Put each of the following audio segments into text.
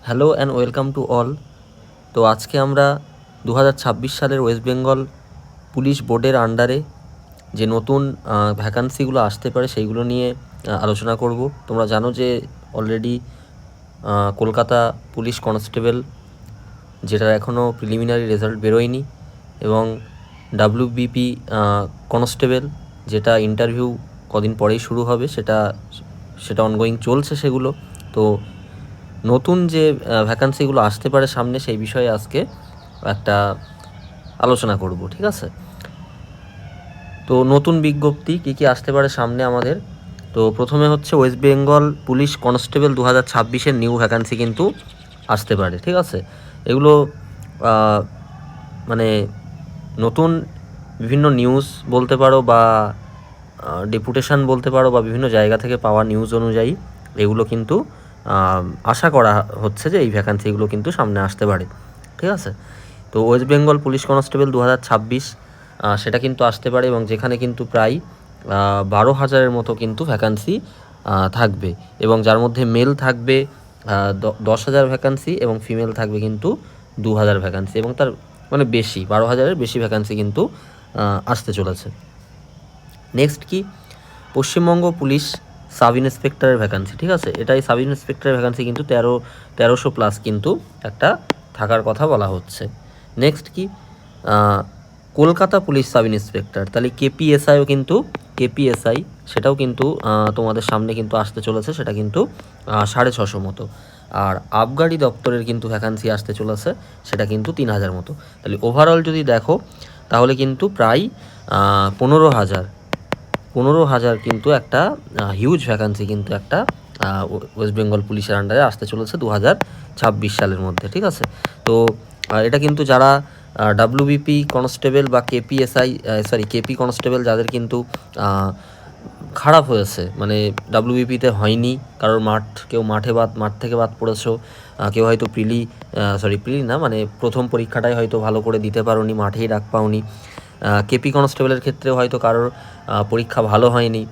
Hello and welcome to all. তো আজকে আমরা 2026 সালের ওয়েস্ট বেঙ্গল পুলিশ বোর্ডের আন্ডারে যে নতুন ভ্যাকান্সিগুলো আসতে পারে সেইগুলো নিয়ে আলোচনা করব। তোমরা জানো যে অলরেডি কলকাতা পুলিশ কনস্টেবল, যেটার এখনও প্রিলিমিনারি রেজাল্ট বেরোয়নি, এবং ডাব্লিউবিপি কনস্টেবল, যেটা ইন্টারভিউ কদিন পরেই শুরু হবে, সেটা অনগোয়িং চলছে সেগুলো। তো নতুন যে ভ্যাকান্সিগুলো আসতে পারে সামনে, সেই বিষয়ে আজকে একটা আলোচনা করব, ঠিক আছে? তো নতুন বিজ্ঞপ্তি কী কী আসতে পারে সামনে আমাদের। তো প্রথমে হচ্ছে ওয়েস্ট বেঙ্গল পুলিশ কনস্টেবল 2026-এর নিউ ভ্যাকান্সি কিন্তু আসতে পারে, ঠিক আছে? এগুলো মানে নতুন বিভিন্ন নিউজ বলতে পারো, বা ডেপুটেশন বলতে পারো, বা বিভিন্ন জায়গা থেকে পাওয়া নিউজ অনুযায়ী এগুলো কিন্তু আশা করা হচ্ছে যে এই ভ্যাকান্সিগুলো কিন্তু সামনে আসতে পারে, ঠিক আছে? তো ওয়েস্ট বেঙ্গল পুলিশ কনস্টেবল 2026 সেটা কিন্তু আসতে পারে, এবং যেখানে কিন্তু প্রায় 12,000-এর মতো কিন্তু ভ্যাকান্সি থাকবে, এবং যার মধ্যে মেল থাকবে 10,000 ভ্যাকান্সি, এবং ফিমেল থাকবে কিন্তু 2,000 ভ্যাকান্সি, এবং তার মানে বেশি 12,000-এর বেশি ভ্যাকান্সি কিন্তু আসতে চলেছে। নেক্সট কি, পশ্চিমবঙ্গ পুলিশ সাব ইন্সপেক্টরের ভ্যাকান্সি, ঠিক আছে? এটাই সাব ইন্সপেক্টরের ভ্যাকান্সি কিন্তু 1300 প্লাস কিন্তু একটা থাকার কথা বলা হচ্ছে। নেক্সট কি, কলকাতা পুলিশ সাব ইন্সপেক্টর, তাহলে কেপিএসআইও কিন্তু কেপিএসআই সেটাও কিন্তু তোমাদের সামনে কিন্তু আসতে চলেছে, সেটা কিন্তু 650 মতো। আর আবগারি দপ্তরের কিন্তু ভ্যাকান্সি আসতে চলেছে, সেটা কিন্তু 3,000 মতো। তাহলে ওভারঅল যদি দেখো, তাহলে কিন্তু প্রায় 15,000 কিন্তু একটা হিউজ ভ্যাকান্সি কিন্তু একটা ওয়েস্ট বেঙ্গল পুলিশের আন্ডারে আসতে চলেছে 2026 সালের মধ্যে, ঠিক আছে? তো এটা কিন্তু যারা ডাব্লিউবিপি কনস্টেবল বা কেপি কনস্টেবল, যাদের কিন্তু খারাপ হয়েছে, মানে ডাব্লিউবিপিতে হয়নি, কারোর কেউ মাঠ থেকে বাদ পড়েছো, কেউ হয়তো প্রিলি না, মানে প্রথম পরীক্ষাটাই হয়তো ভালো করে দিতে পারোনি, মাঠেই ডাক পাওনি। কেপি কনস্টেবলের ক্ষেত্রেও হয়তো কারোর পরীক্ষা ভালো হয়নি,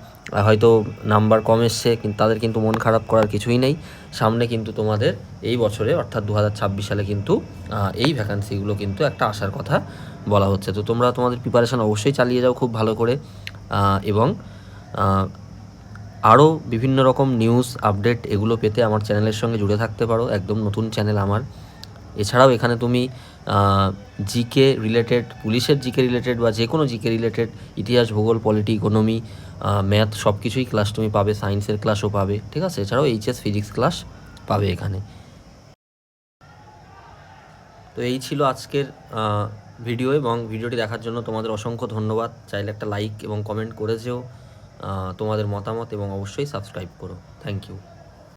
হয়তো নাম্বার কম এসছে, কিন্তু তাদের কিন্তু মন খারাপ করার কিছুই নেই। সামনে কিন্তু তোমাদের এই বছরে অর্থাৎ 2026 সালে কিন্তু এই ভ্যাকান্সিগুলো কিন্তু একটা আসার কথা বলা হচ্ছে। তো তোমরা তোমাদের প্রিপারেশান অবশ্যই চালিয়ে যাও খুব ভালো করে, এবং আরও বিভিন্ন রকম নিউজ আপডেট এগুলো পেতে আমার চ্যানেলের সঙ্গে জুড়ে থাকতে পারো, একদম নতুন চ্যানেল আমার। এছাড়াও এখানে তুমি জিকে রিলেটেড, পুলিশের জিকে রিলেটেড, বা যে কোনো জিকে রিলেটেড, ইতিহাস, ভূগোল, পলিটি, ইকোনমি, ম্যাথ, সব কিছুই ক্লাস তুমি পাবে, সায়েন্সের ক্লাসও পাবে, ঠিক আছে? এছাড়াও এইচএস ফিজিক্স ক্লাস পাবে এখানে। তো এই ছিল আজকের ভিডিও, এবং ভিডিওটি দেখার জন্য তোমাদের অসংখ্য ধন্যবাদ। চাইলে একটা লাইক এবং কমেন্ট করে যেও তোমাদের মতামত, এবং অবশ্যই সাবস্ক্রাইব করো। Thank you.